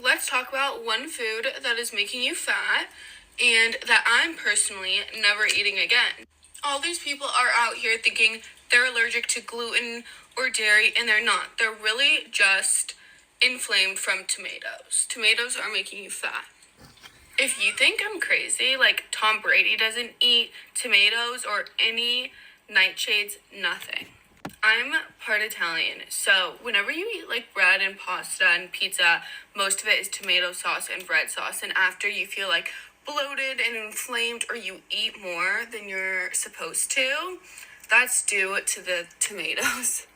Let's talk about one food that is making you fat and that I'm personally never eating again. All these people are out here thinking they're allergic to gluten or dairy, and they're not. They're really just inflamed from tomatoes. Tomatoes are making you fat. If you think I'm crazy, like Tom Brady doesn't eat tomatoes or any nightshades, nothing. I'm part Italian, so whenever you eat like bread and pasta and pizza, most of it is tomato sauce and red sauce. And after you feel like bloated and inflamed, or you eat more than you're supposed to, that's due to the tomatoes.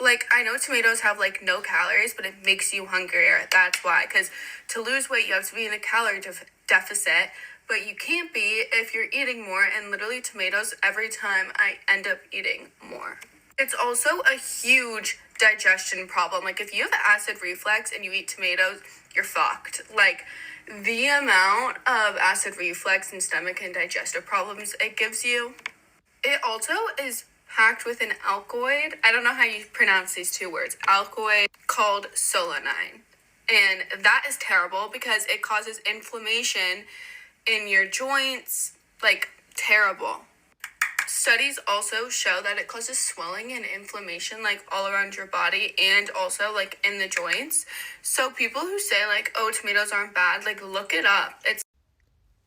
Like, I know tomatoes have like no calories, but it makes you hungrier. That's why. Because to lose weight, you have to be in a calorie deficit, but you can't be if you're eating more. And literally, tomatoes, every time I end up eating more. It's also a huge digestion problem. Like, if you have acid reflux and you eat tomatoes, you're fucked. Like, the amount of acid reflux and stomach and digestive problems it gives you. It also is packed with an alkaloid. I don't know how you pronounce these two words. Alkaloid called solanine. And that is terrible because it causes inflammation in your joints. Like, terrible. Studies also show that it causes swelling and inflammation like all around your body and also like in the joints. So people who say like, oh, tomatoes aren't bad, like look it up.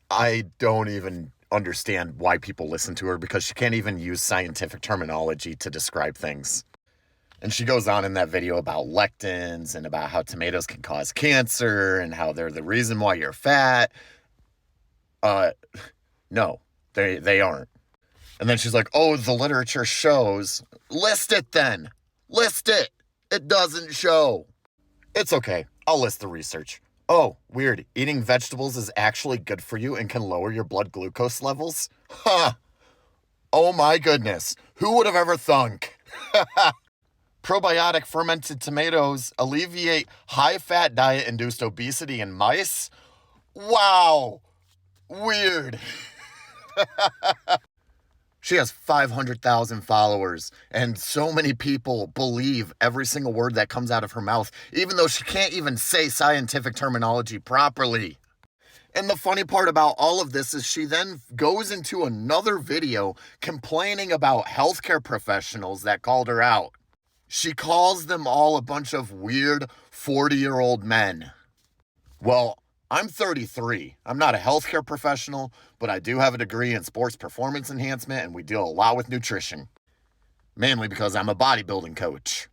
I don't even understand why people listen to her because she can't even use scientific terminology to describe things. And she goes on in that video about lectins and about how tomatoes can cause cancer and how they're the reason why you're fat. No, they aren't. And then she's like, oh, the literature shows. List it then. List it. It doesn't show. It's okay. I'll list the research. Oh, weird. Eating vegetables is actually good for you and can lower your blood glucose levels? Huh. Oh my goodness. Who would have ever thunk? Probiotic fermented tomatoes alleviate high-fat diet-induced obesity in mice? Wow. Weird. She has 500,000 followers, and so many people believe every single word that comes out of her mouth, even though she can't even say scientific terminology properly. And the funny part about all of this is she then goes into another video complaining about healthcare professionals that called her out. She calls them all a bunch of weird 40-year-old men. Well, I'm 33. I'm not a healthcare professional, but I do have a degree in sports performance enhancement, and we deal a lot with nutrition. Mainly because I'm a bodybuilding coach.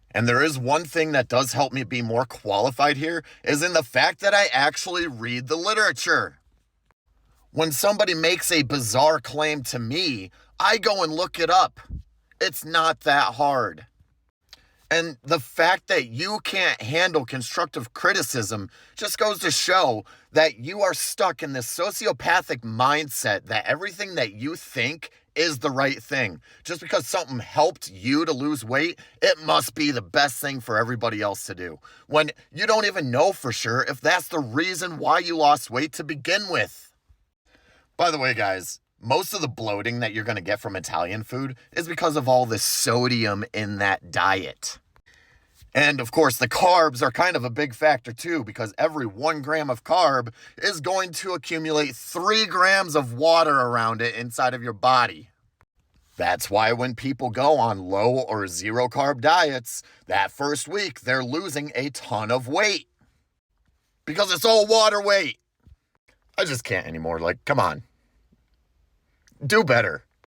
And there is one thing that does help me be more qualified here, is in the fact that I actually read the literature. When somebody makes a bizarre claim to me, I go and look it up. It's not that hard. And the fact that you can't handle constructive criticism just goes to show that you are stuck in this sociopathic mindset that everything that you think is the right thing. Just because something helped you to lose weight, it must be the best thing for everybody else to do. When you don't even know for sure if that's the reason why you lost weight to begin with. By the way, guys, most of the bloating that you're going to get from Italian food is because of all the sodium in that diet. And of course, the carbs are kind of a big factor too, because every 1 gram of carb is going to accumulate 3 grams of water around it inside of your body. That's why when people go on low or zero carb diets, that first week they're losing a ton of weight. Because it's all water weight. I just can't anymore. Like, come on. Do better.